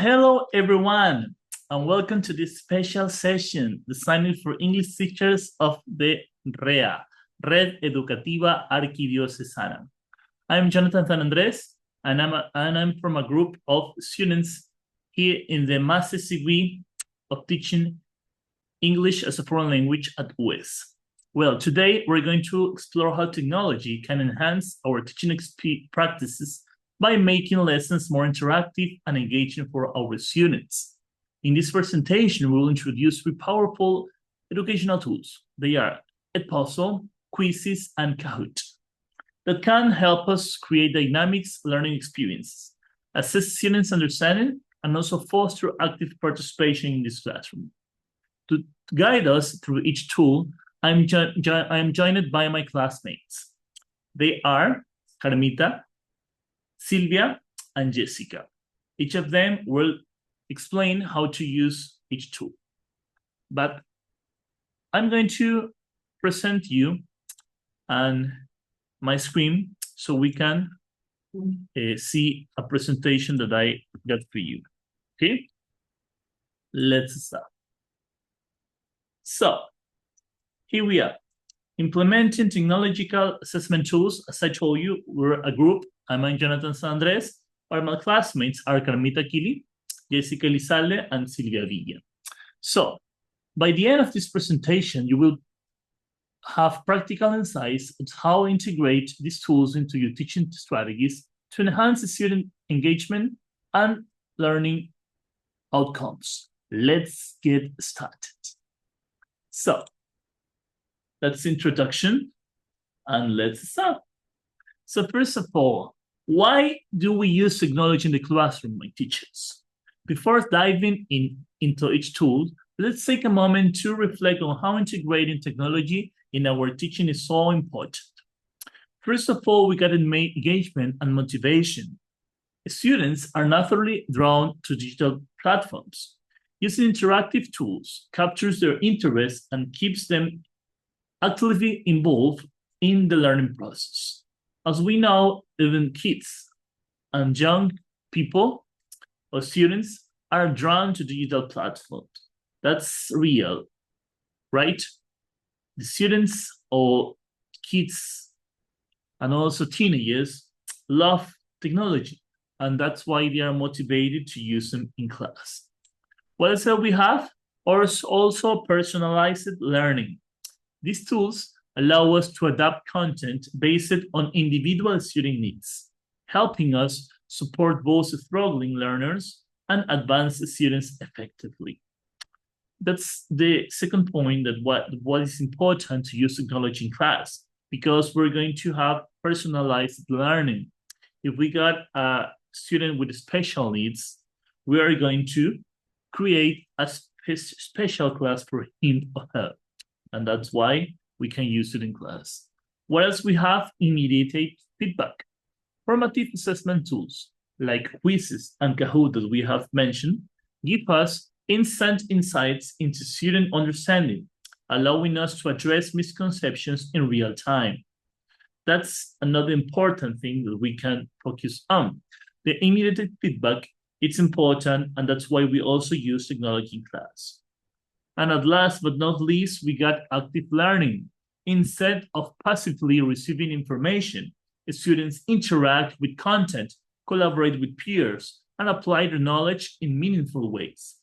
Hello, everyone, and welcome to this special session designed for English teachers of the REA, Red Educativa Arquidiocesana. I'm Jonathan San Andres, and I'm from a group of students here in the Master's degree of teaching English as a foreign language at UEES. Well, today we're going to explore how technology can enhance our teaching practices by making lessons more interactive and engaging for our students. In this presentation, we will introduce three powerful educational tools. They are Edpuzzle, Quizizz, and Kahoot, that can help us create dynamic learning experiences, assess students' understanding, and also foster active participation in this classroom. To guide us through each tool, I'm joined by my classmates. They are Carmita, Silvia, and Jessica. Each of them will explain how to use each tool. But I'm going to present you on my screen so we can see a presentation that I got for you. Okay? Let's start. So, here we are. Implementing technological assessment tools. As I told you, we're a group. I'm Jonathan San Andres. My classmates are Carmita Kili, Jessica Elizalde, and Silvia Villa. So, by the end of this presentation, you will have practical insights on how to integrate these tools into your teaching strategies to enhance the student engagement and learning outcomes. Let's get started. So, that's introduction, and let's start. So first of all, why do we use technology in the classroom, my teachers? Before diving into each tool, let's take a moment to reflect on how integrating technology in our teaching is so important. First of all, we got engagement and motivation. Students are naturally drawn to digital platforms. Using interactive tools captures their interest and keeps them actively involved in the learning process. As we know, even kids and young people or students are drawn to digital platforms. That's real, right? The students or kids and also teenagers love technology, and that's why they are motivated to use them in class. What else we have? Or also personalized learning. These tools allow us to adapt content based on individual student needs, helping us support both struggling learners and advanced students effectively. That's the second point, that what is important to use technology in class, because we're going to have personalized learning. If we got a student with special needs, we are going to create a special class for him or her. And that's why we can use it in class. What else we have? Immediate feedback. Formative assessment tools like Quizizz and Kahoot that we have mentioned give us instant insights into student understanding, allowing us to address misconceptions in real time. That's another important thing that we can focus on. The immediate feedback, it's important, and that's why we also use technology in class. And at last but not least, we got active learning. Instead of passively receiving information, students interact with content, collaborate with peers, and apply their knowledge in meaningful ways.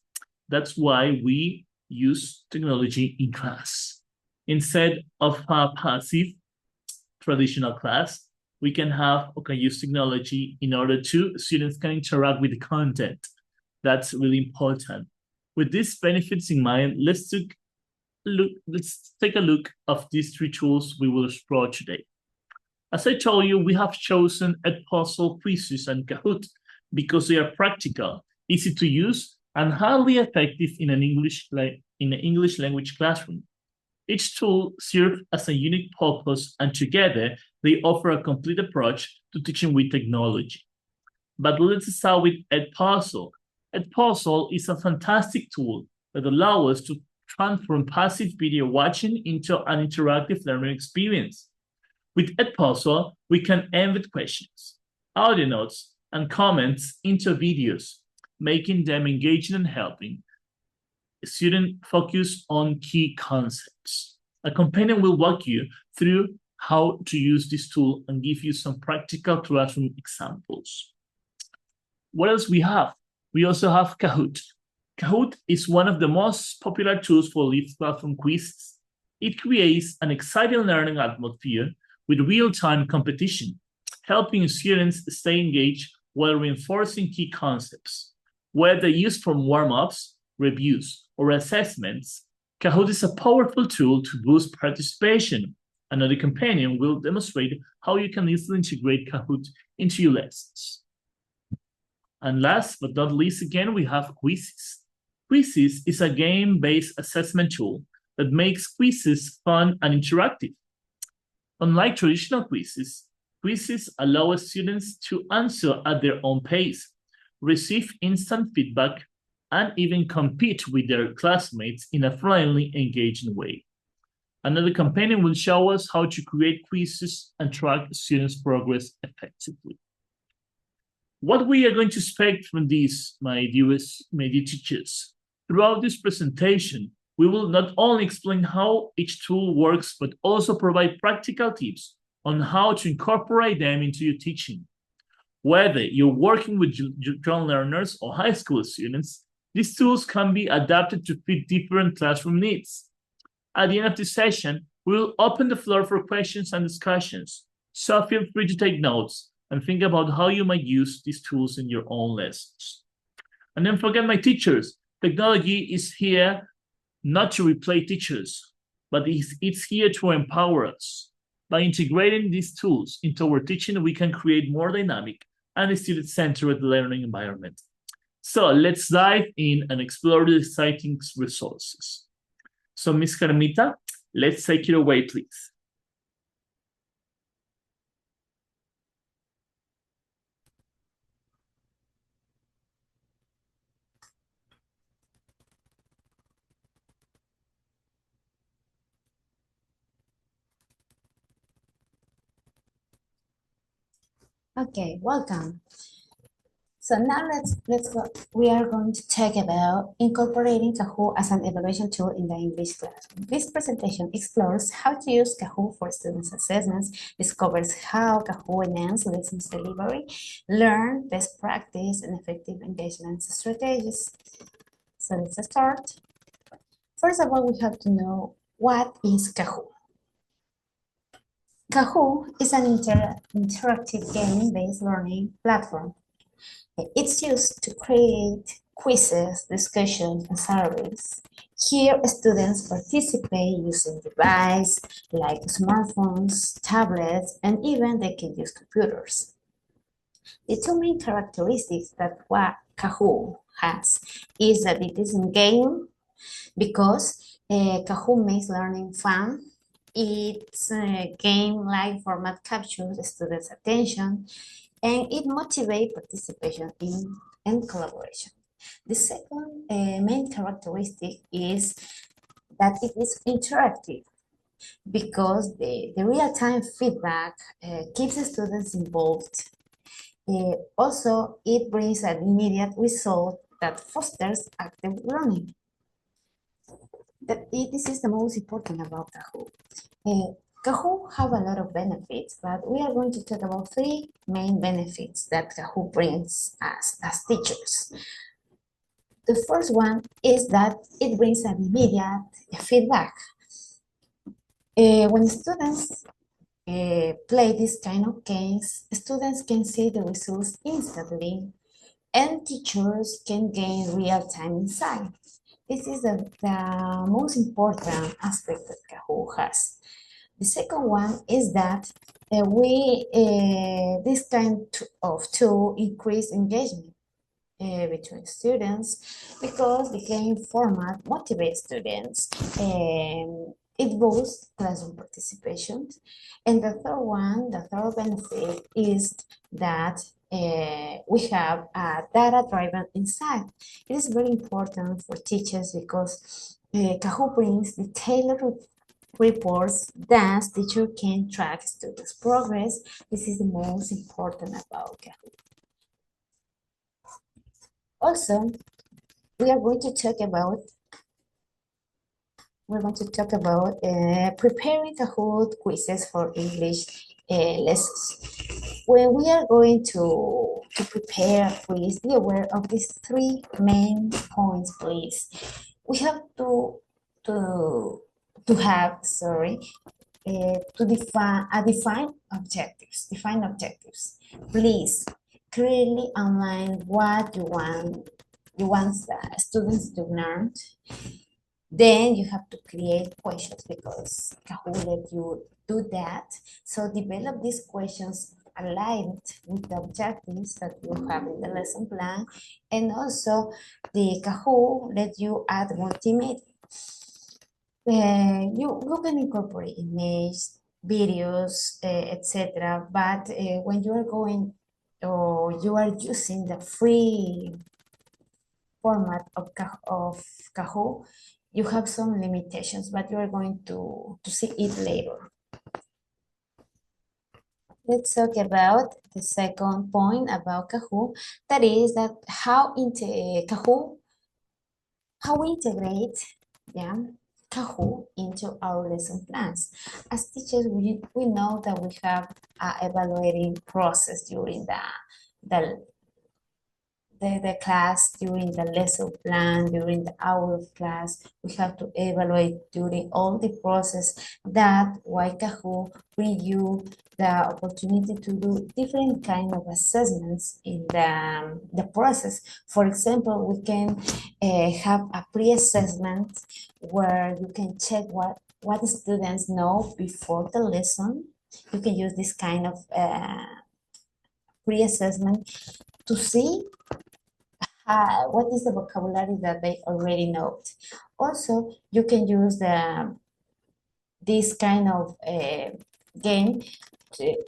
That's why we use technology in class. Instead of a passive traditional class, we can use technology in order to students can interact with the content. That's really important. With these benefits in mind, let's take a look of these three tools we will explore today. As I told you, we have chosen Edpuzzle, Quizizz, and Kahoot because they are practical, easy to use, and highly effective in an English language classroom. Each tool serves as a unique purpose, and together they offer a complete approach to teaching with technology. But let's start with Edpuzzle. Edpuzzle is a fantastic tool that allows us to transform passive video watching into an interactive learning experience. With Edpuzzle, we can embed questions, audio notes, and comments into videos, making them engaging and helping. Student focus on key concepts. A companion will walk you through how to use this tool and give you some practical classroom examples. What else we have? We also have Kahoot. Kahoot is one of the most popular tools for live classroom quizzes. It creates an exciting learning atmosphere with real-time competition, helping students stay engaged while reinforcing key concepts. Whether used for warm-ups, reviews, or assessments, Kahoot is a powerful tool to boost participation. Another companion will demonstrate how you can easily integrate Kahoot into your lessons. And last but not least, again, we have Quizizz. Quizizz is a game-based assessment tool that makes quizzes fun and interactive. Unlike traditional quizzes, Quizizz allow students to answer at their own pace, receive instant feedback, and even compete with their classmates in a friendly, engaging way. Another companion will show us how to create quizzes and track students' progress effectively. What we are going to expect from this, my dear teachers. Throughout this presentation, we will not only explain how each tool works, but also provide practical tips on how to incorporate them into your teaching. Whether you're working with young learners or high school students, these tools can be adapted to fit different classroom needs. At the end of this session, we will open the floor for questions and discussions, so feel free to take notes and think about how you might use these tools in your own lessons. And don't forget, my teachers, technology is here not to replace teachers, but it's here to empower us. By integrating these tools into our teaching, we can create more dynamic and student-centered learning environment. So let's dive in and explore the exciting resources. So Ms. Carmita, let's take it away, please. Okay, welcome. So now let's go. We are going to talk about incorporating Kahoot as an evaluation tool in the English classroom. This presentation explores how to use Kahoot for students' assessments, discovers how Kahoot enhances lessons delivery, learn best practice and effective engagement strategies. So let's start. First of all, we have to know what is Kahoot. Kahoot is an interactive game-based learning platform. It's used to create quizzes, discussions, and surveys. Here, students participate using devices like smartphones, tablets, and even they can use computers. The two main characteristics that what Kahoot has is that it is in game because Kahoot makes learning fun. Its game-like format captures the students' attention, and it motivates participation and collaboration. The second main characteristic is that it is interactive because the real-time feedback keeps the students involved. Also, it brings an immediate result that fosters active learning. This is the most important about Kahoot. Kahoot have a lot of benefits, but we are going to talk about three main benefits that Kahoot brings us as teachers. The first one is that it brings an immediate feedback. When students play this kind of games, students can see the results instantly, and teachers can gain real-time insight. This is the most important aspect that Kahoot has. The second one is that this kind of tool increase engagement between students because the game format motivates students and it boosts classroom participation. And the third benefit is that we have a data-driven insight. It is very important for teachers because Kahoot brings the tailored reports that teacher can track students' progress. This is the most important about Kahoot. Also, we are going to talk about preparing Kahoot quizzes for English lessons. When we are going to prepare a quiz, be aware of these three main points, please. We have to have, sorry, to define objectives. Define objectives. Please clearly outline what you want the students to learn. Then you have to create questions because Kahoot let you do that. So develop these questions aligned with the objectives that you have in the lesson plan. And also the Kahoot let you add multimedia. You can incorporate images, videos, etc. But when you are going or you are using the free format of Kahoot, you have some limitations, but you are going to see it later. Let's talk about the second point about Kahoot. That is that how Kahoot, how we integrate Kahoot into our lesson plans. As teachers, we know that we have an evaluating process during the class, during the lesson plan, during the hour of class. We have to evaluate during all the process. That why Kahoot bring you the opportunity to do different kind of assessments in the process. For example, we can have a pre-assessment where you can check what the students know before the lesson. You can use this kind of pre-assessment to see what is the vocabulary that they already know. Also, you can use this kind of game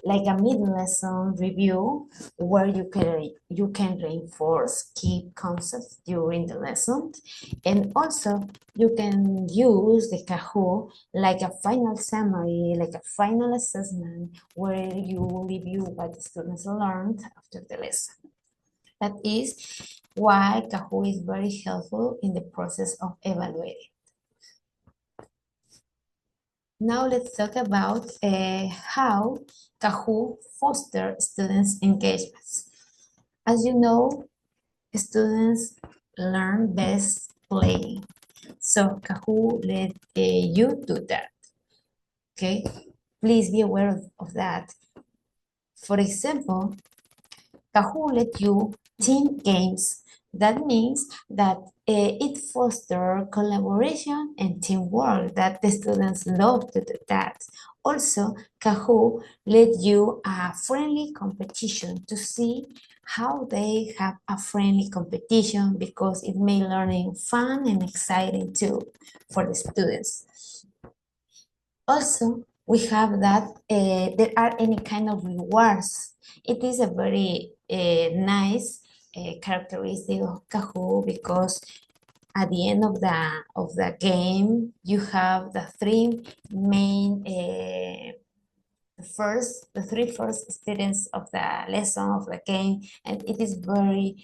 like a mid-lesson review where you can reinforce key concepts during the lesson. And also, you can use the Kahoot like a final summary, like a final assessment where you review what the students learned after the lesson. That is why Kahoot is very helpful in the process of evaluating. Now let's talk about how Kahoot fosters students' engagements. As you know, students learn best playing. So Kahoot let you do that. Okay, please be aware of that. For example, Kahoot let you team games. That means that it fosters collaboration and teamwork, that the students love to do that. Also, Kahoot let you a friendly competition to see how they have a friendly competition because it makes learning fun and exciting too for the students. Also, we have that there are any kind of rewards. It is a very nice characteristic of Kahoot because at the end of the game, you have the three main the three first students of the lesson of the game, and it is very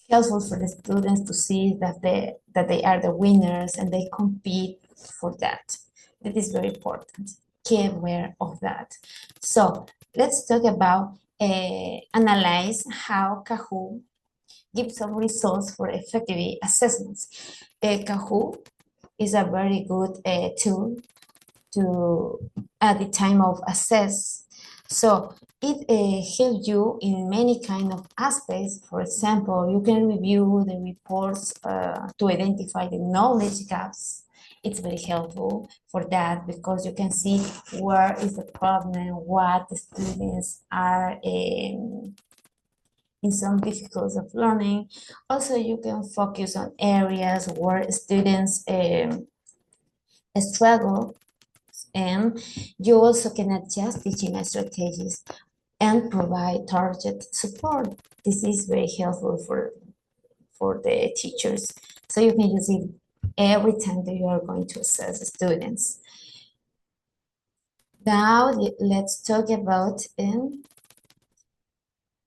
helpful for the students to see that they are the winners and they compete for that. That is very important. Be aware of that. So let's talk about analyze how Kahoot gives some results for effective assessments. Kahoot is a very good tool to at the time of assess. So it helps you in many kind of aspects. For example, you can review the reports to identify the knowledge gaps. It's very helpful for that because you can see where is the problem, what the students are in some difficulties of learning. Also, you can focus on areas where students struggle, and you also can adjust teaching strategies and provide target support. This is very helpful for the teachers. So you can use it every time that you are going to assess the students. Now let's talk about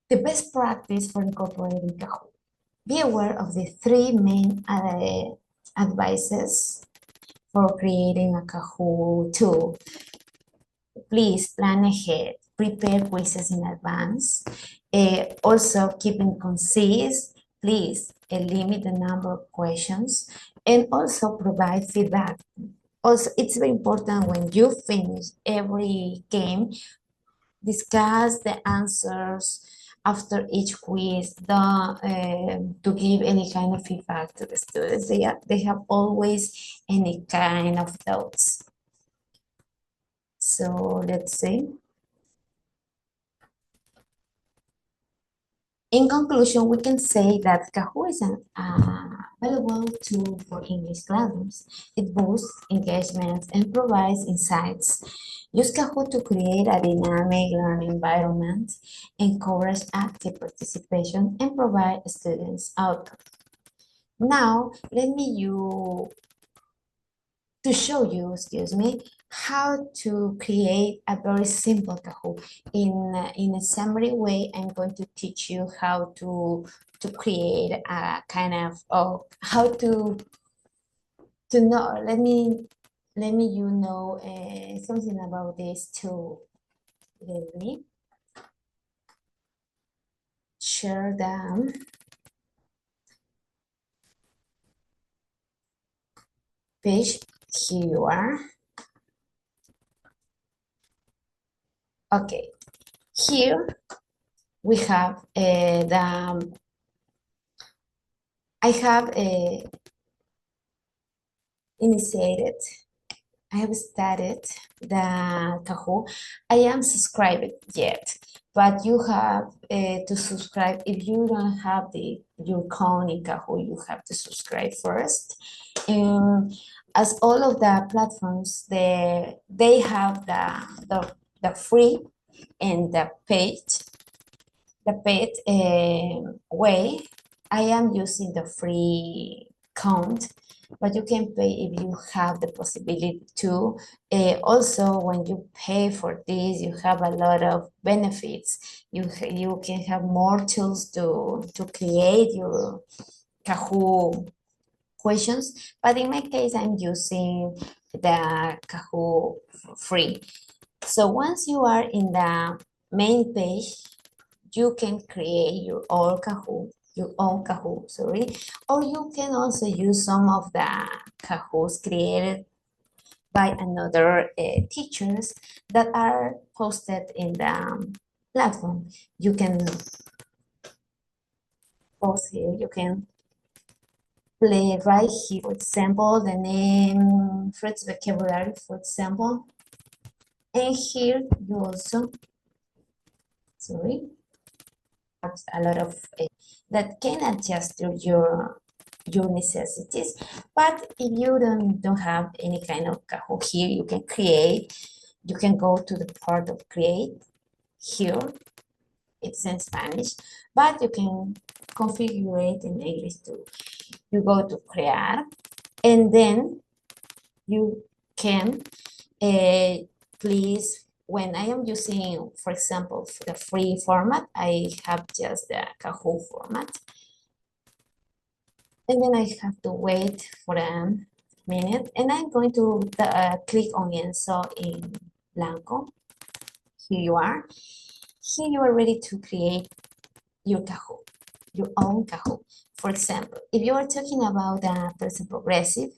The best practice for incorporating Kahoot. Be aware of the three main advices for creating a Kahoot tool. Please plan ahead, prepare quizzes in advance. Also, keeping concise, please limit the number of questions, and also provide feedback. Also, it's very important when you finish every game, discuss the answers after each quiz, to give any kind of feedback to the students. They have always any kind of doubts. So let's see. In conclusion, we can say that Kahoot is an valuable tool for English classrooms. It boosts engagement and provides insights. Use Kahoot to create a dynamic learning environment, encourage active participation, and provide students outcomes. Now, let me show you, how to create a very simple Kahoot. In a summary way, I'm going to teach you how to create a kind of how to know. Let me know something about this tool. Let me share them. Page, here you are. Okay, here we have I have initiated, I have started the Kahoot. I am subscribed yet, but you have to subscribe. If you don't have your account in Kahoot, you have to subscribe first. As all of the platforms, they have the free and the paid way. I am using the free account, but you can pay if you have the possibility to. Also, when you pay for this, you have a lot of benefits. You can have more tools to create your Kahoot questions, but in my case, I'm using the Kahoot free. So once you are in the main page, you can create your own Kahoot, sorry, or you can also use some of the Kahoots created by another teachers that are posted in the platform. You can post here, you can play right here, for example, the name, Fred's vocabulary, for example. And here you also, sorry, have a lot of that can adjust your necessities. But if you don't have any kind of Kahoot here, you can create, you can go to the part of create here. It's in Spanish, but you can configure it in English too. You go to create, and then you can please, when I am using, for example, the free format, I have just the Kahoot format. And then I have to wait for a minute, and I'm going to click on Lienzo in Blanco. Here you are. Here you are ready to create your Kahoot, your own Kahoot. For example, if you are talking about the present progressive,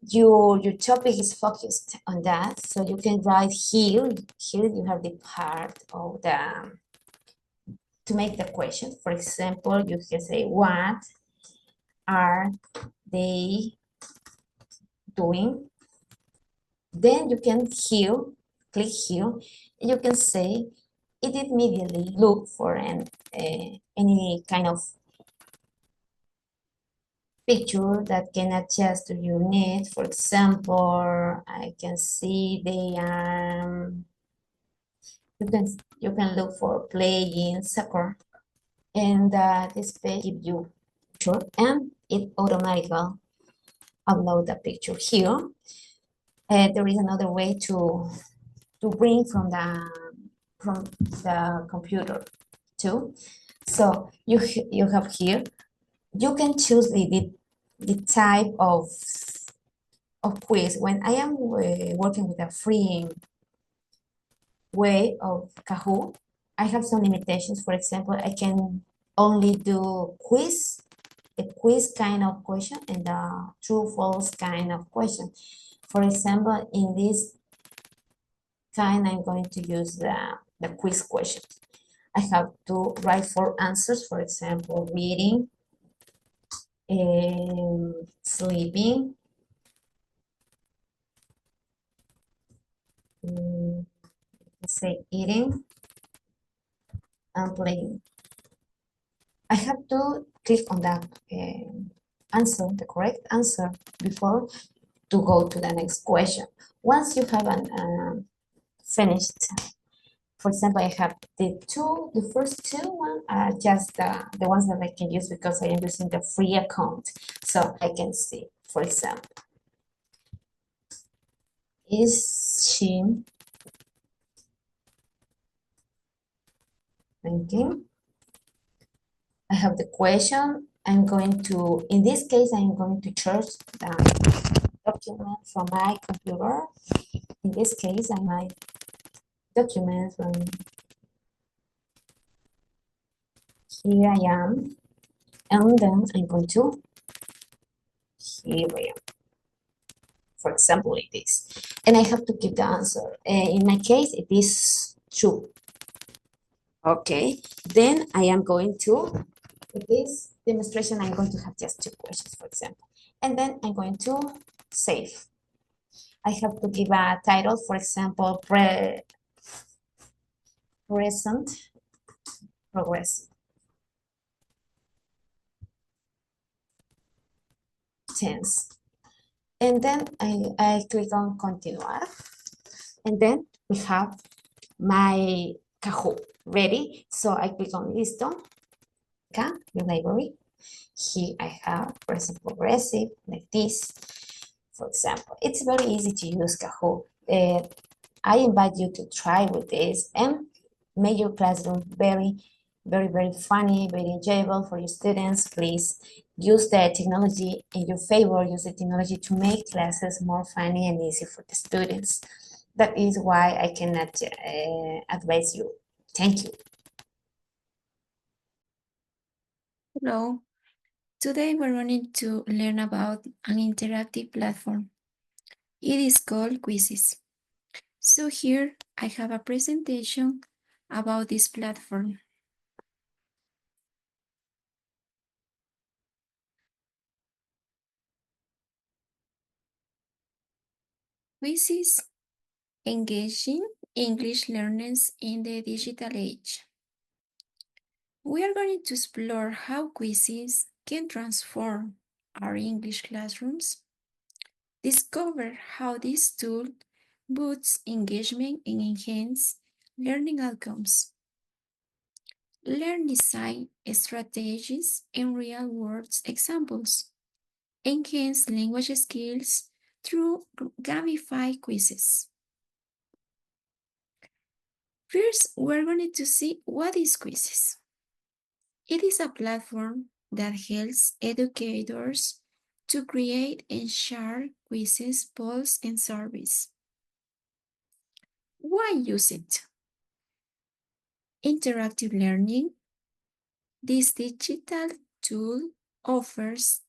your topic is focused on that, so you can write here you have the part of the to make the question. For example, you can say, what are they doing? Then you can click here, and you can say it immediately look for any kind of picture that can adjust to your needs. For example, I can see they are, you can look for playing soccer, and this page gives you picture, and it automatically upload the picture here. There is another way to bring from the computer 2. So you have here, you can choose the type of quiz. When I am working with a free way of Kahoot, I have some limitations. For example, I can only do a quiz kind of question and a true-false kind of question. For example, in this kind, I'm going to use the quiz question. I have to write 4 answers, for example, reading, sleeping, let's say eating, and playing. I have to click on that answer, the correct answer, before to go to the next question. Once you have finished, for example, I have the first two one are just the ones that I can use because I am using the free account. So I can see, for example, is she thinking? I have the question. I'm going to, in this case, I'm going to search the document from my computer. In this case, I might document from here I am, and then I'm going to here I am. For example, like this, and I have to give the answer. In my case, it is true. Okay, then I am going to, with this demonstration, I'm going to have just 2 questions, for example, and then I'm going to save. I have to give a title, for example, present progressive tense. And then I click on continuar. And then we have my Kahoot ready. So I click on listo, the library. Here I have present progressive like this. For example, it's very easy to use Kahoot. I invite you to try with this and make your classroom very, very funny, very enjoyable for your students. Please use the technology in your favor. Use the technology to make classes more funny and easy for the students. That is why I cannot advise you. Thank you. Hello. Today we're going to learn about an interactive platform. It is called Quizizz. So here I have a presentation about this platform. Quizizz engaging English learners in the digital age. We are going to explore how Quizizz can transform our English classrooms, discover how this tool boosts engagement and enhances learning outcomes, learn design strategies and real-world examples, enhance language skills through gamified quizzes. First, we're going to see what is Quizizz. It is a platform that helps educators to create and share quizzes, polls, and surveys. Why use it? Interactive learning. This digital tool offers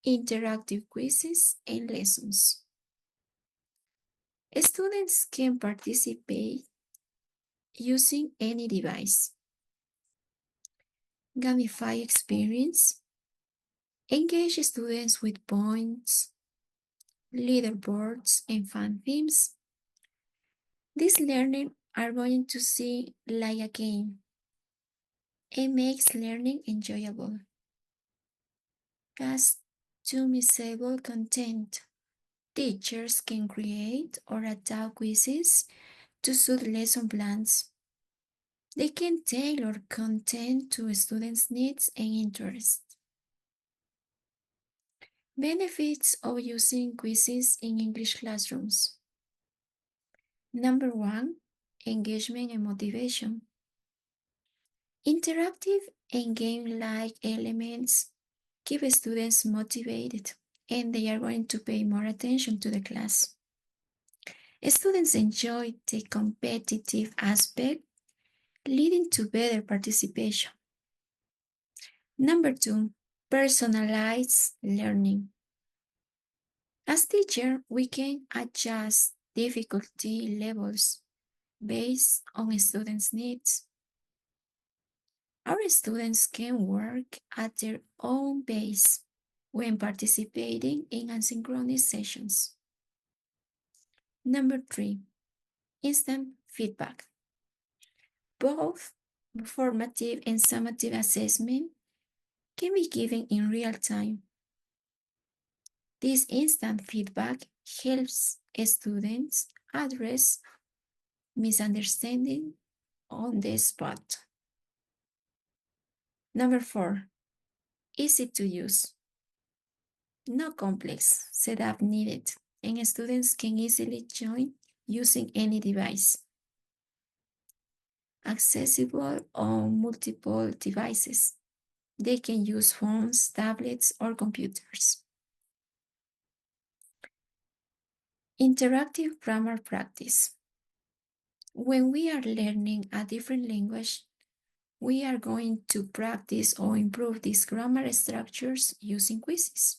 interactive quizzes and lessons. Students can participate using any device. Gamify experience. Engage students with points, leaderboards, and fun themes. These learning are going to see like a game. It makes learning enjoyable. Customizable content. Teachers can create or adapt quizzes to suit lesson plans. They can tailor content to students' needs and interests. Benefits of using quizzes in English classrooms. Number 1, engagement and motivation. Interactive and game-like elements keep students motivated, and they are going to pay more attention to the class. Students enjoy the competitive aspect, leading to better participation. Number 2, personalized learning. As teacher, we can adjust difficulty levels based on students' needs. Our students can work at their own pace when participating in asynchronous sessions. Number 3, instant feedback. Both formative and summative assessment can be given in real time. This instant feedback helps students address misunderstanding on the spot. Number 4, easy to use. No complex setup needed, and students can easily join using any device. Accessible on multiple devices. They can use phones, tablets, or computers. Interactive grammar practice. When we are learning a different language, we are going to practice or improve these grammar structures using quizzes,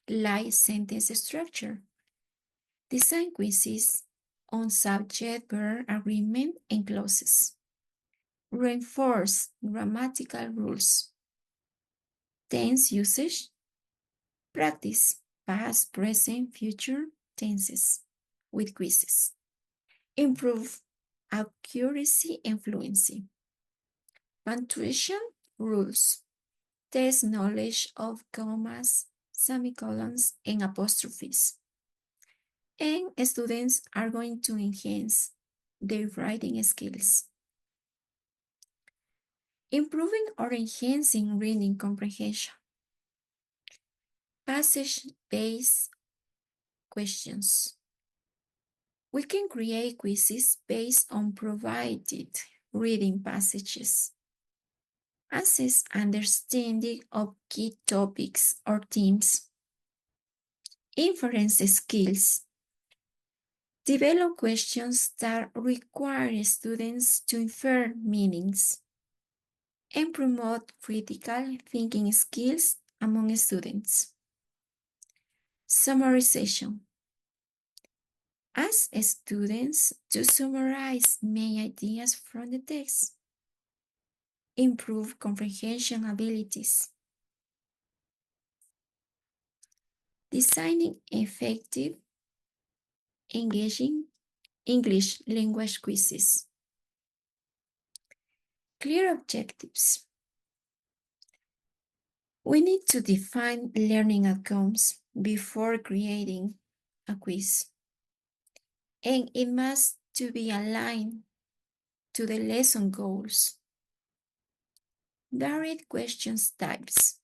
like sentence structure. Design quizzes on subject-verb agreement and clauses. Reinforce grammatical rules. Tense usage. Practice past, present, future tenses with quizzes. Improve accuracy and fluency. Punctuation rules. Test knowledge of commas, semicolons, and apostrophes. And students are going to enhance their writing skills. Improving or enhancing reading comprehension. Passage-based questions. We can create quizzes based on provided reading passages. Assess understanding of key topics or themes. Inference skills. Develop questions that require students to infer meanings and promote critical thinking skills among students. Summarization. Ask students to summarize main ideas from the text. Improve comprehension abilities. Designing effective, engaging English language quizzes. Clear objectives. We need to define learning outcomes before creating a quiz, and it must to be aligned to the lesson goals. Varied questions types.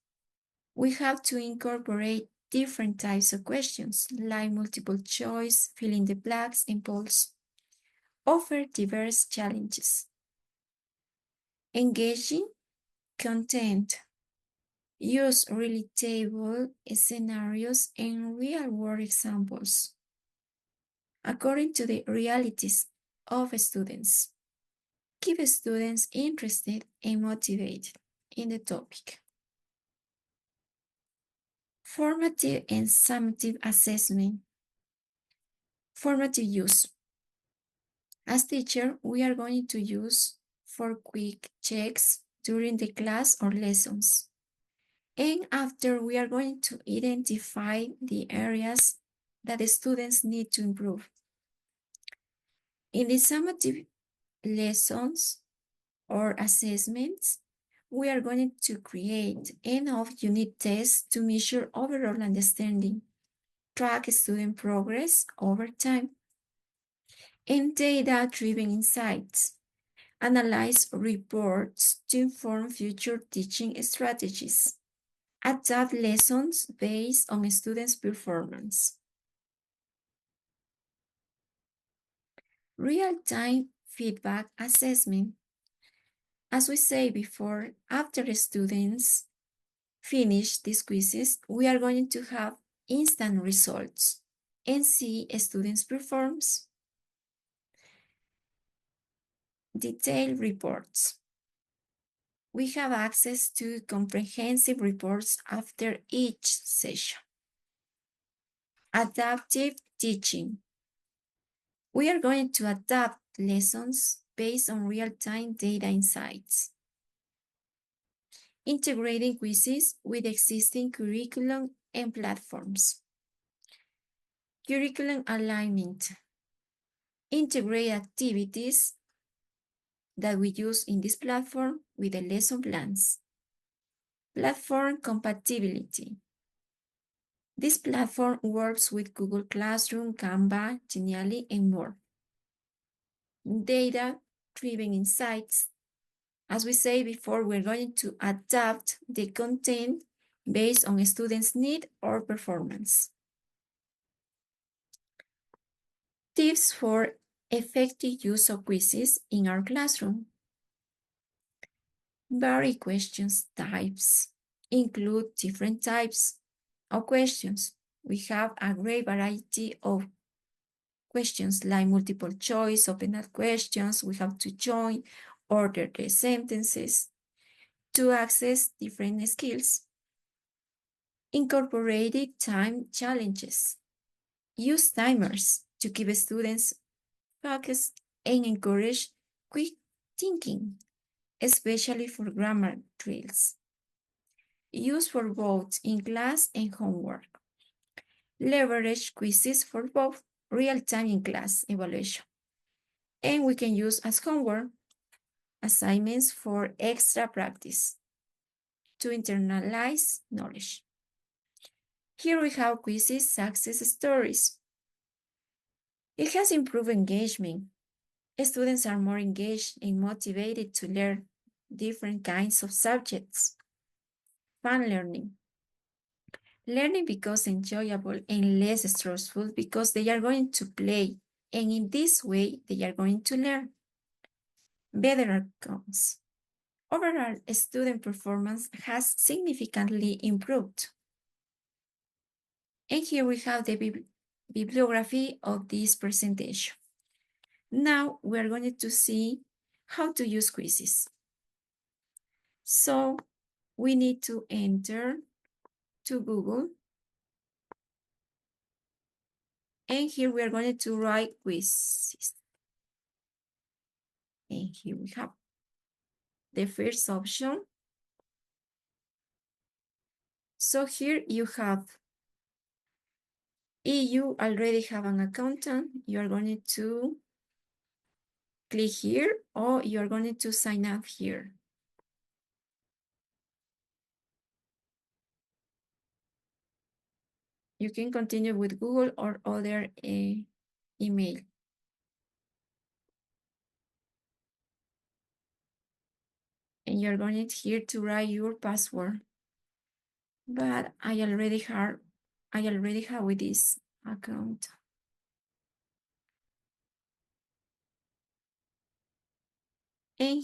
We have to incorporate different types of questions, like multiple choice, fill in the blanks, and polls. Offer diverse challenges. Engaging content. Use relatable scenarios and real-world examples according to the realities of students. Keep students interested and motivated in the topic. Formative and summative assessment. Formative use. As teacher, we are going to use for quick checks during the class or lessons. And after, we are going to identify the areas that the students need to improve. In the summative lessons or assessments, we are going to create enough unit tests to measure overall understanding, track student progress over time, and data-driven insights. Analyze reports to inform future teaching strategies. Adapt lessons based on students' performance. Real-time feedback assessment. As we say before, after the students finish these quizzes, we are going to have instant results and see students' performs. Detailed reports. We have access to comprehensive reports after each session. Adaptive teaching. We are going to adapt lessons based on real-time data insights. Integrating quizzes with existing curriculum and platforms. Curriculum alignment. Integrate activities that we use in this platform with the lesson plans. Platform compatibility. This platform works with Google Classroom, Canva, Genially, and more. Data-driven insights. As we say before, we're going to adapt the content based on a student's need or performance. Tips for effective use of quizzes in our classroom. Vary questions types. Include different types of questions. We have a great variety of questions like multiple choice, open-ended questions. We have to join, order the sentences to access different skills. Incorporated time challenges. Use timers to keep students focused and encourage quick thinking, especially for grammar drills. Use for both in class and homework. Leverage quizzes for both real-time in class evaluation. And we can use as homework assignments for extra practice to internalize knowledge. Here we have Quizizz success stories. It has improved engagement. Students are more engaged and motivated to learn different kinds of subjects. Fun learning. Learning becomes enjoyable and less stressful because they are going to play, and in this way, they are going to learn. Better outcomes. Overall, student performance has significantly improved. And here we have the bibliography of this presentation. Now we are going to see how to use quizzes. So we need to enter to Google. And here we are going to write quizzes. And here we have the first option. So here you have, if you already have an accountant, you are going to click here, or you are going to sign up here. You can continue with Google or other email. And you're going here to write your password. But I already have with this account. And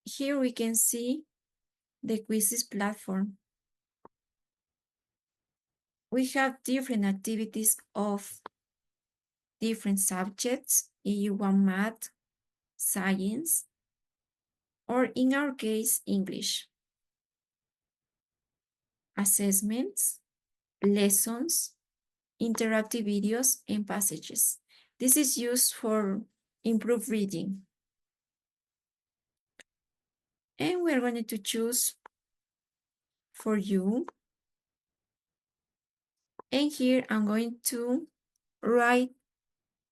here we can see the Quizizz platform. We have different activities of different subjects. If you want math, science, or in our case, English. Assessments, lessons, interactive videos, and passages. This is used for improved reading. And we're going to choose for you. And here I'm going to write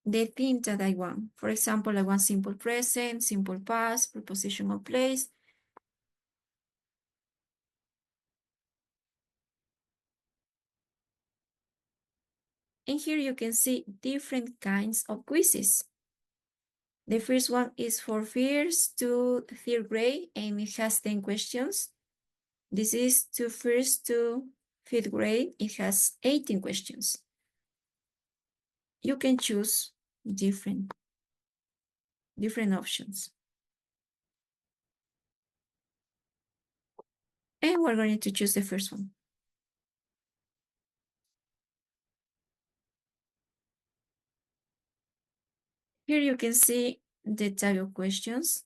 the theme that I want. For example, I want simple present, simple past, preposition of place. And here you can see different kinds of quizzes. The first one is for first to third grade, and it has 10 questions. This is to first to fifth grade. It has 18 questions. You can choose different options. And we're going to choose the first one. Here you can see the type of questions.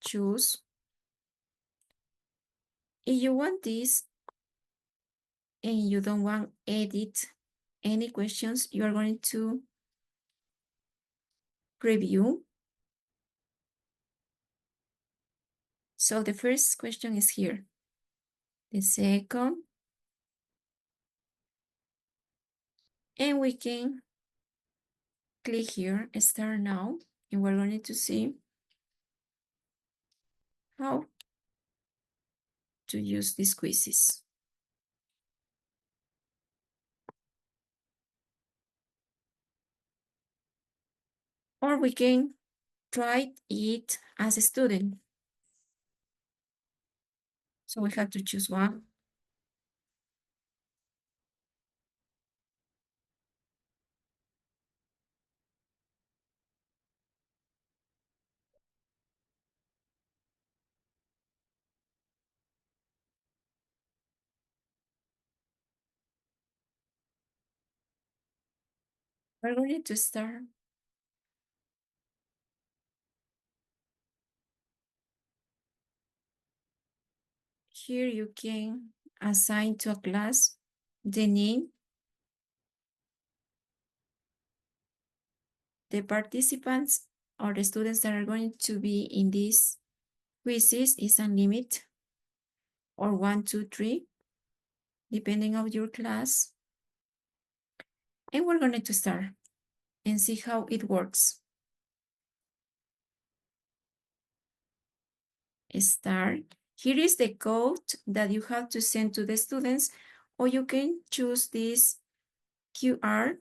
Choose. If you want this and you don't want edit any questions, you are going to preview. So the first question is here. The second. And we can click here, start now, and we're going to see how to use these quizzes. Or we can try it as a student. So we have to choose one. We're going to start. Here you can assign to a class the name, the participants or the students that are going to be in these quizzes is unlimited, or 1, 2, 3, depending on your class. And we're going to start and see how it works. Start. Here is the code that you have to send to the students, or you can choose this QR.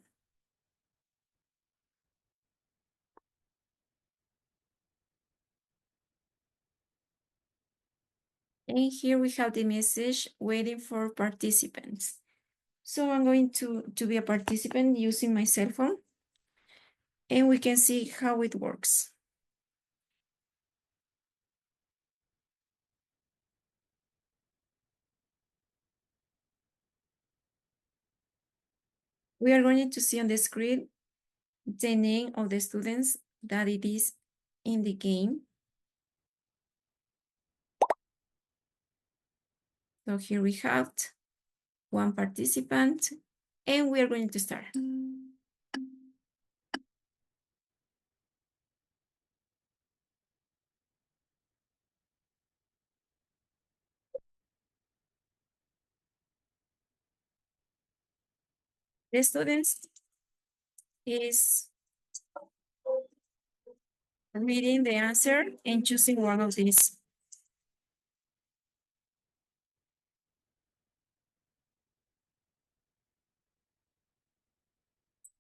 And here we have the message waiting for participants. So I'm going to be a participant using my cell phone, and we can see how it works. We are going to see on the screen the name of the students that it is in the game. So here we have one participant, and we are going to start. The students is reading the answer and choosing one of these.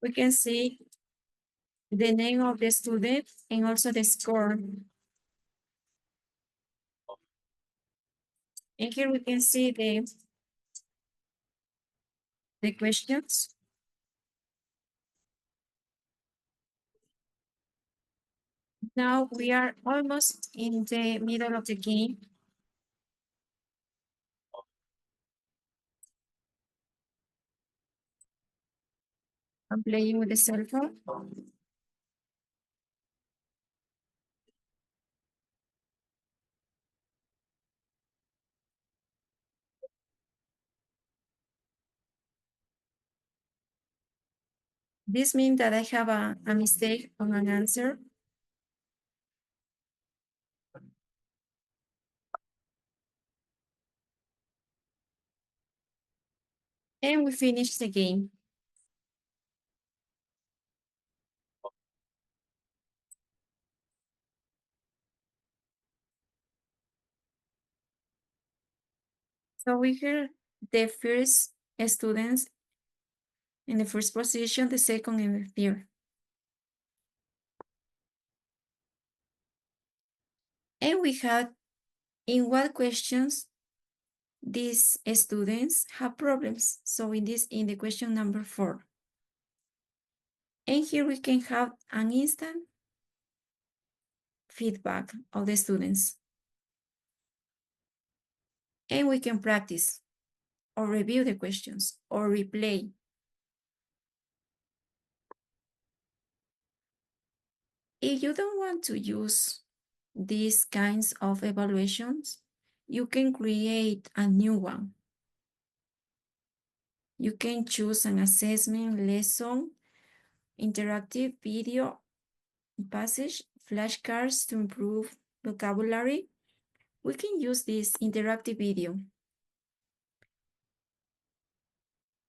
We can see the name of the student and also the score. And here we can see the questions. Now we are almost in the middle of the game. I'm playing with the cell phone. This means that I have a mistake on an answer. And we finish the game. So we hear the first students in the first position, the second and the third. And we had in what questions these students have problems. So in the question number 4. And here we can have an instant feedback of the students. and we can practice or review the questions or replay. If you don't want to use these kinds of evaluations, you can create a new one. You can choose an assessment, lesson, interactive video, passage, flashcards to improve vocabulary. We can use this interactive video.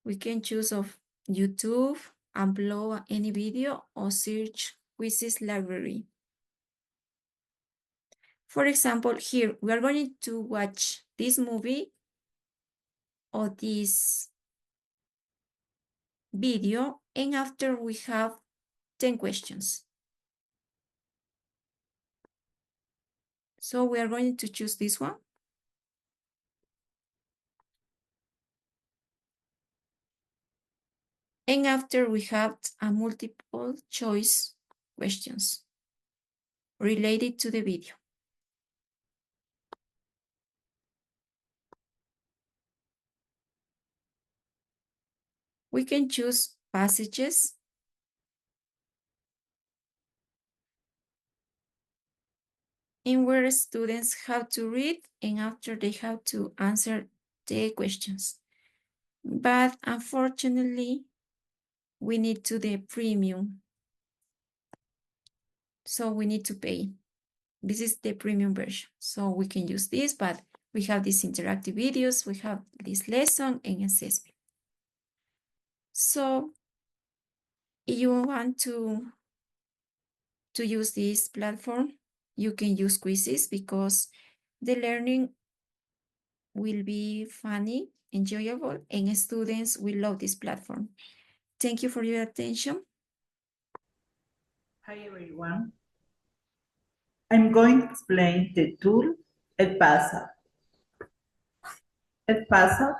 We can choose of YouTube, upload any video, or search Quizizz library. For example, here we are going to watch this movie or this video, and after we have 10 questions. So we are going to choose this one. And after we have a multiple choice questions related to the video. We can choose passages in where students have to read and after they have to answer the questions. But unfortunately, we need to the premium. So we need to pay. This is the premium version. So we can use this, but we have these interactive videos, we have this lesson and assessment. So if you want to use this platform, you can use Quizizz because the learning will be funny, enjoyable, and students will love this platform. Thank you for your attention. Hi everyone. I'm going to explain the tool Edpuzzle. Edpuzzle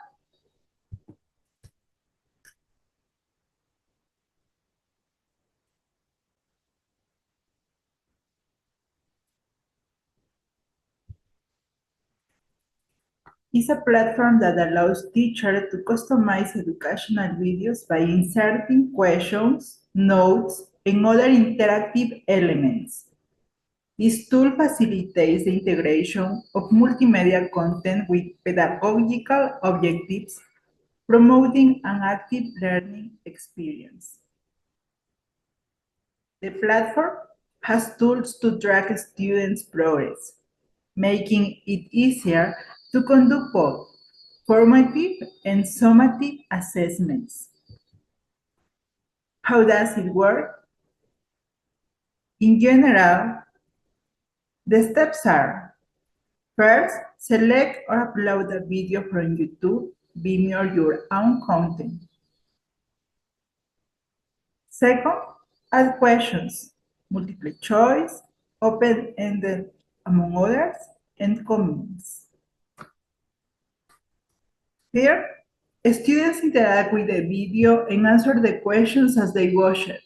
is a platform that allows teachers to customize educational videos by inserting questions, notes, and other interactive elements. This tool facilitates the integration of multimedia content with pedagogical objectives, promoting an active learning experience. The platform has tools to track students' progress, making it easier to conduct both formative and summative assessments. How does it work? In general, the steps are: first, select or upload a video from YouTube, Vimeo, or your own content. Second, add questions, multiple choice, open-ended, among others, and comments. Here, students interact with the video and answer the questions as they watch it.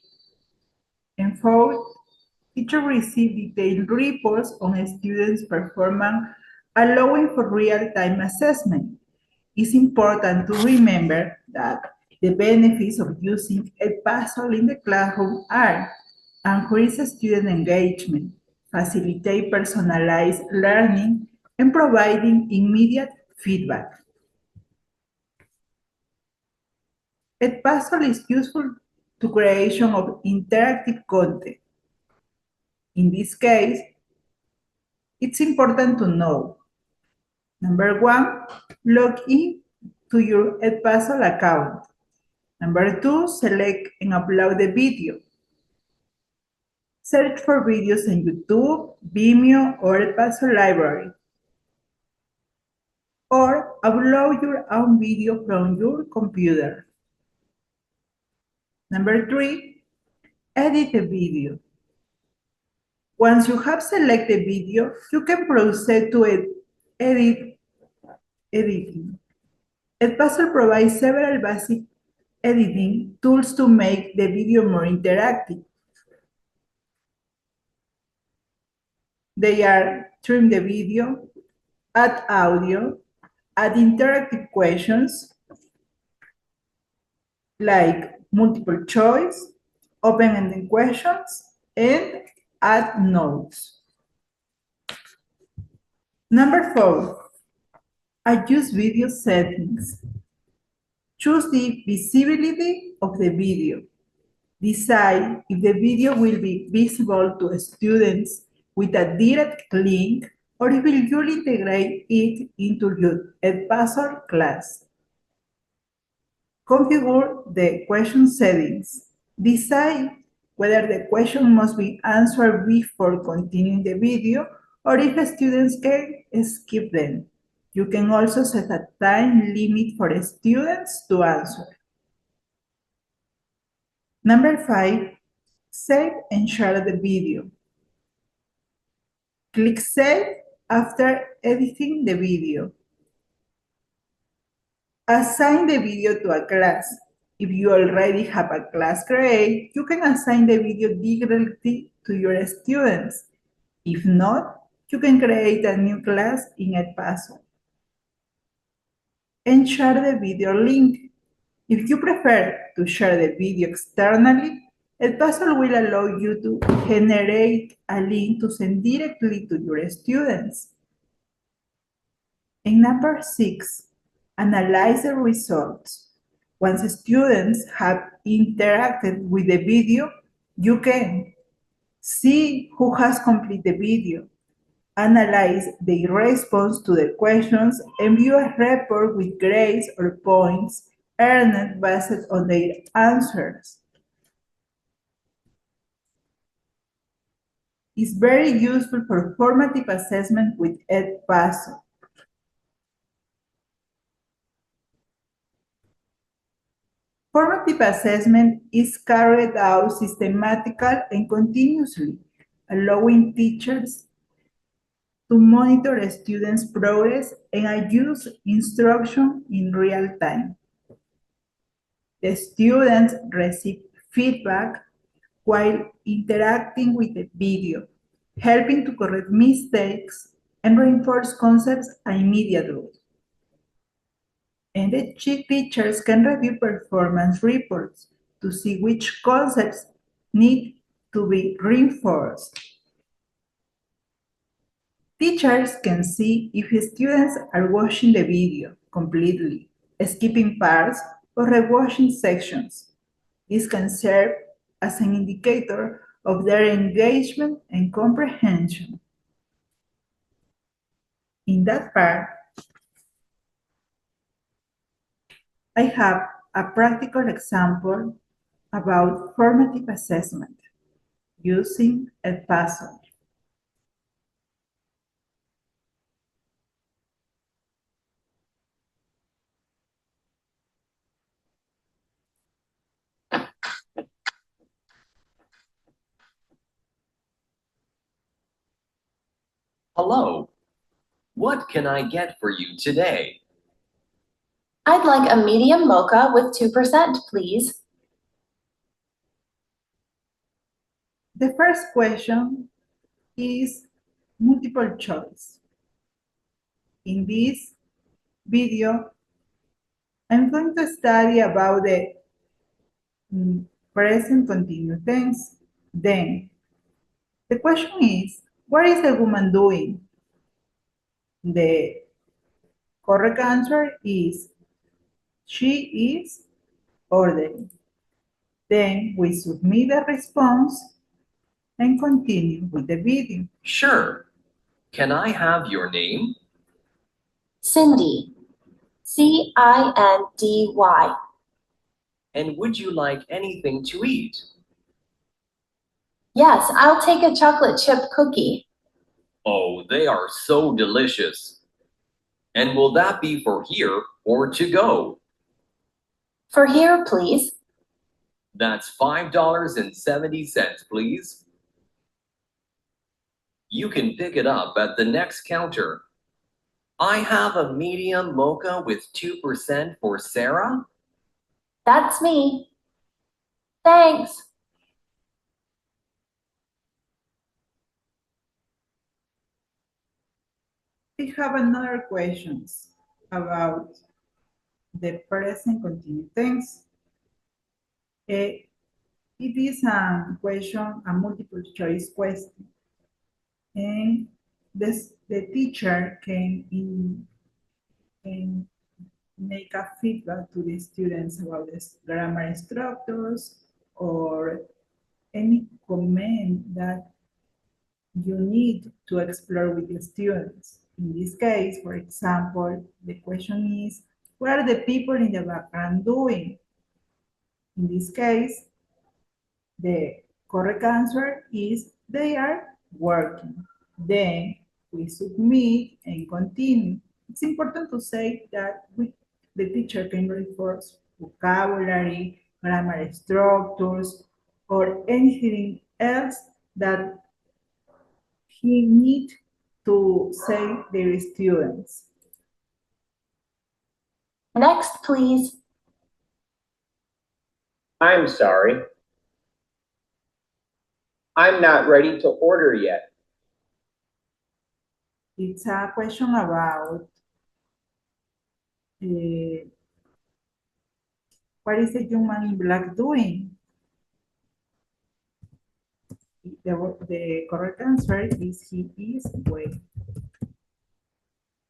And fourth, teachers receive detailed reports on a student's performance, allowing for real-time assessment. It's important to remember that the benefits of using Edpuzzle in the classroom are increase student engagement, facilitate personalized learning, and providing immediate feedback. Edpuzzle is useful to creation of interactive content. In this case, it's important to know: number one, log in to your Edpuzzle account. Number two, select and upload the video. Search for videos in YouTube, Vimeo, or Edpuzzle library. Or upload your own video from your computer. Number three, edit the video. Once you have selected video, you can proceed to editing. Edpuzzle provides several basic editing tools to make the video more interactive. They are trim the video, add audio, add interactive questions like multiple choice, open-ended questions, and add notes. Number 4, adjust video settings. Choose the visibility of the video. Decide if the video will be visible to students with a direct link or if you'll integrate it into your Edpuzzle class. Configure the question settings. Decide whether the question must be answered before continuing the video or if students can skip them. You can also set a time limit for students to answer. Number 5, save and share the video. Click Save after editing the video. Assign the video to a class. If you already have a class created, you can assign the video directly to your students. If not, you can create a new class in Edpuzzle. And share the video link. If you prefer to share the video externally, Edpuzzle will allow you to generate a link to send directly to your students. And number 6, analyze the results. Once students have interacted with the video, you can see who has completed the video, analyze their response to the questions, and view a report with grades or points earned based on their answers. It's very useful for formative assessment with Edpuzzle. Formative assessment is carried out systematically and continuously, allowing teachers to monitor students' progress and adjust instruction in real time. The students receive feedback while interacting with the video, helping to correct mistakes and reinforce concepts immediately. And the teachers can review performance reports to see which concepts need to be reinforced. Teachers can see if students are watching the video completely, skipping parts, or rewatching sections. This can serve as an indicator of their engagement and comprehension. In that part, I have a practical example about formative assessment using Edpuzzle. Hello. What can I get for you today? I'd like a medium mocha with 2%, please. The first question is multiple choice. In this video, I'm going to study about the present continuous tense. Then, the question is, what is the woman doing? The correct answer is, she is ordering. Then we submit the response and continue with the video. Sure. Can I have your name? Cindy. C-I-N-D-Y. And would you like anything to eat? Yes, I'll take a chocolate chip cookie. Oh, they are so delicious. And will that be for here or to go? For here, please. That's $5.70, please. You can pick it up at the next counter. I have a medium mocha with 2% for Sarah. That's me. Thanks. We have another question about the present continuous tense. It is a question, a multiple choice question. And the teacher can make a feedback to the students about the grammar structures or any comment that you need to explore with the students. In this case, for example, the question is, what are the people in the background doing? In this case, the correct answer is they are working. Then we submit and continue. It's important to say that the teacher can reinforce vocabulary, grammar structures, or anything else that he needs to say their students. Next, please. I'm sorry. I'm not ready to order yet. It's a question about what is the young man in black doing? The correct answer is he is waiting.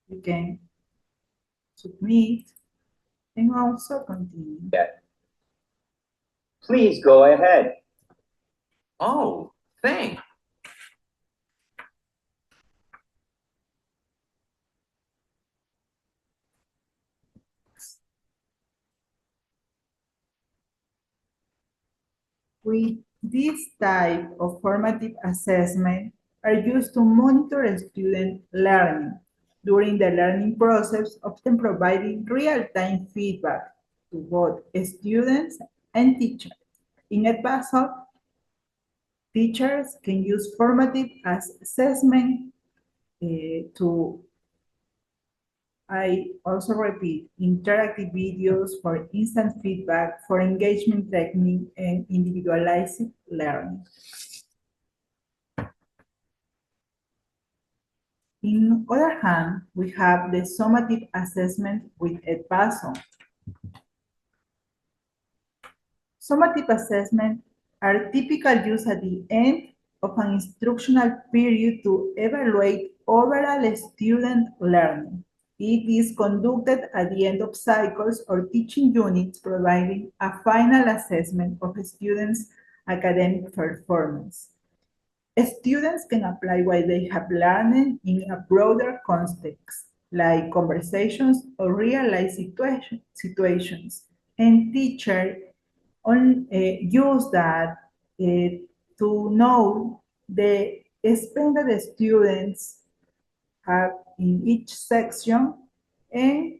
You can submit and also continue. Please go ahead. Oh, thanks. With this type of formative assessment are used to monitor student learning. During the learning process, often providing real-time feedback to both students and teachers. In Edpuzzle, teachers can use formative assessment I also repeat, interactive videos for instant feedback, for engagement technique, and individualized learning. In other hand, we have the summative assessment with Edpuzzle. Summative assessments are typically used at the end of an instructional period to evaluate overall student learning. It is conducted at the end of cycles or teaching units, providing a final assessment of a student's academic performance. Students can apply what they have learned in a broader context, like conversations or real-life situations, and teachers use that to know the extent that the students have in each section, and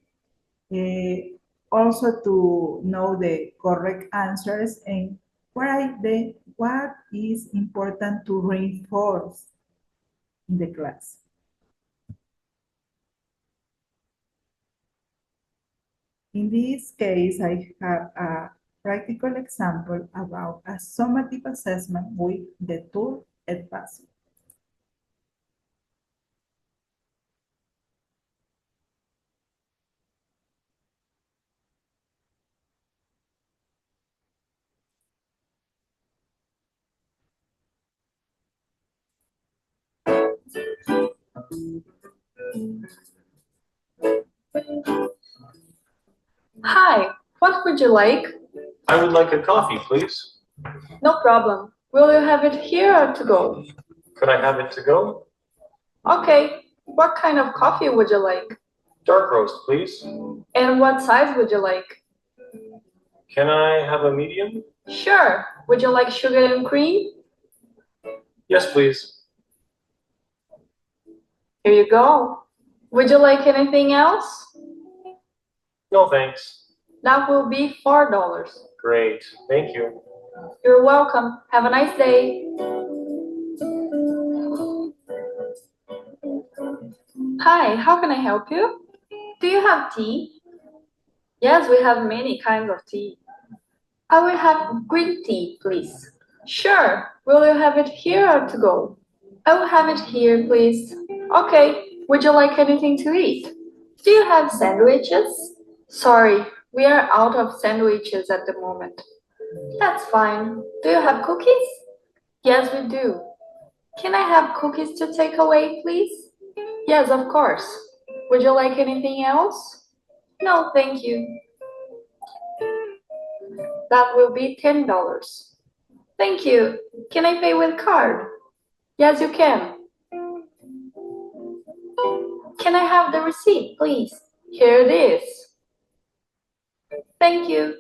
also to know the correct answers and what is important to reinforce in the class. In this case, I have a practical example about a summative assessment with the tool Edpuzzle. Hi, what would you like? I would like a coffee, please. No problem. Will you have it here or to go? Could I have it to go? Okay. What kind of coffee would you like? Dark roast, please. And what size would you like? Can I have a medium? Sure. Would you like sugar and cream? Yes, please. Here you go. Would you like anything else? No, thanks. That will be $4. Great. Thank you. You're welcome. Have a nice day. Hi, how can I help you? Do you have tea? Yes, we have many kinds of tea. I will have green tea, please. Sure. Will you have it here or to go? I will have it here, please. Okay. Would you like anything to eat? Do you have sandwiches? Sorry, we are out of sandwiches at the moment. That's fine. Do you have cookies? Yes, we do. Can I have cookies to take away, please? Yes, of course. Would you like anything else? No, thank you. That will be $10. Thank you. Can I pay with card? Yes, you can. Can I have the receipt, please? Here it is. Thank you.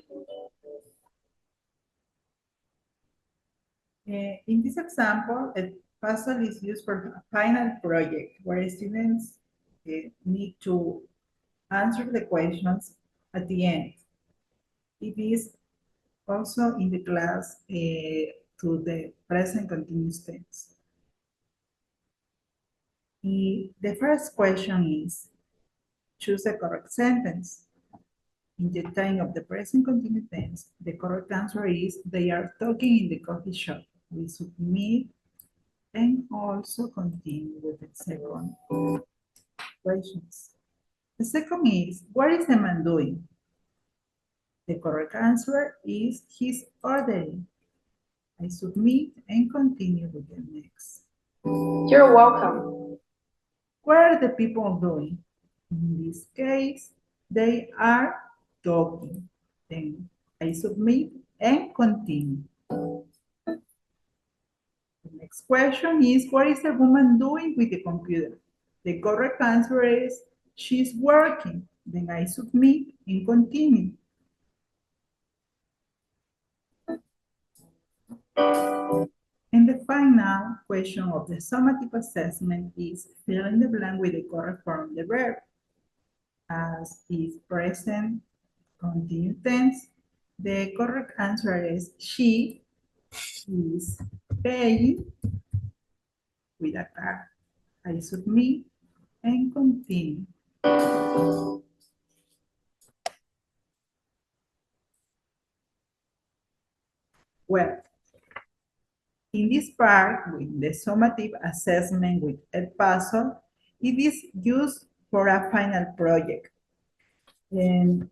In this example, a puzzle is used for a final project where students need to answer the questions at the end. It is also in the class to the present continuous tense. The first question is, choose the correct sentence. In the time of the present continuous tense, the correct answer is, they are talking in the coffee shop. We submit and also continue with the second questions. The second is, what is the man doing? The correct answer is, he's ordering. I submit and continue with the next. You're welcome. What are the people doing? In this case, they are talking. Then I submit and continue. The next question is, what is the woman doing with the computer? The correct answer is, she's working. Then I submit and continue. And the final question of the summative assessment is, fill in the blank with the correct form of the verb. As is present continuous tense, the correct answer is, she is paying with a card. I submit and continue. Well, in this part, with the summative assessment with Edpuzzle, it is used for a final project. And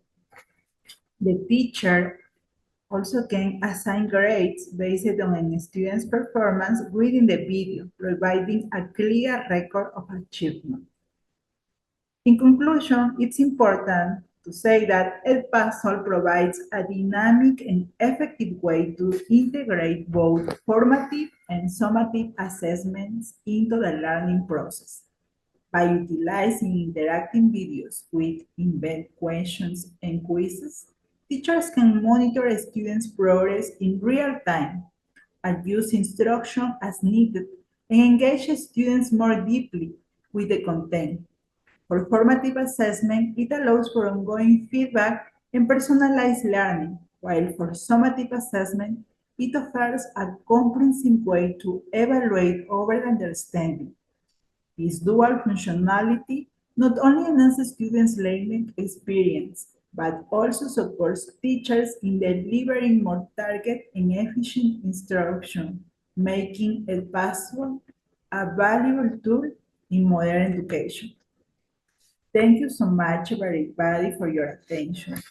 the teacher also can assign grades based on a student's performance reading the video, providing a clear record of achievement. In conclusion, it's important to say that Edpuzzle provides a dynamic and effective way to integrate both formative and summative assessments into the learning process. By utilizing interactive videos with embedded questions and quizzes, teachers can monitor students' progress in real time, adjust instruction as needed, and engage students more deeply with the content. For formative assessment, it allows for ongoing feedback and personalized learning, while for summative assessment, it offers a comprehensive way to evaluate overall understanding. This dual functionality not only enhances students' learning experience, but also supports teachers in delivering more targeted and efficient instruction, making Edpuzzle a valuable tool in modern education. Thank you so much, everybody, for your attention.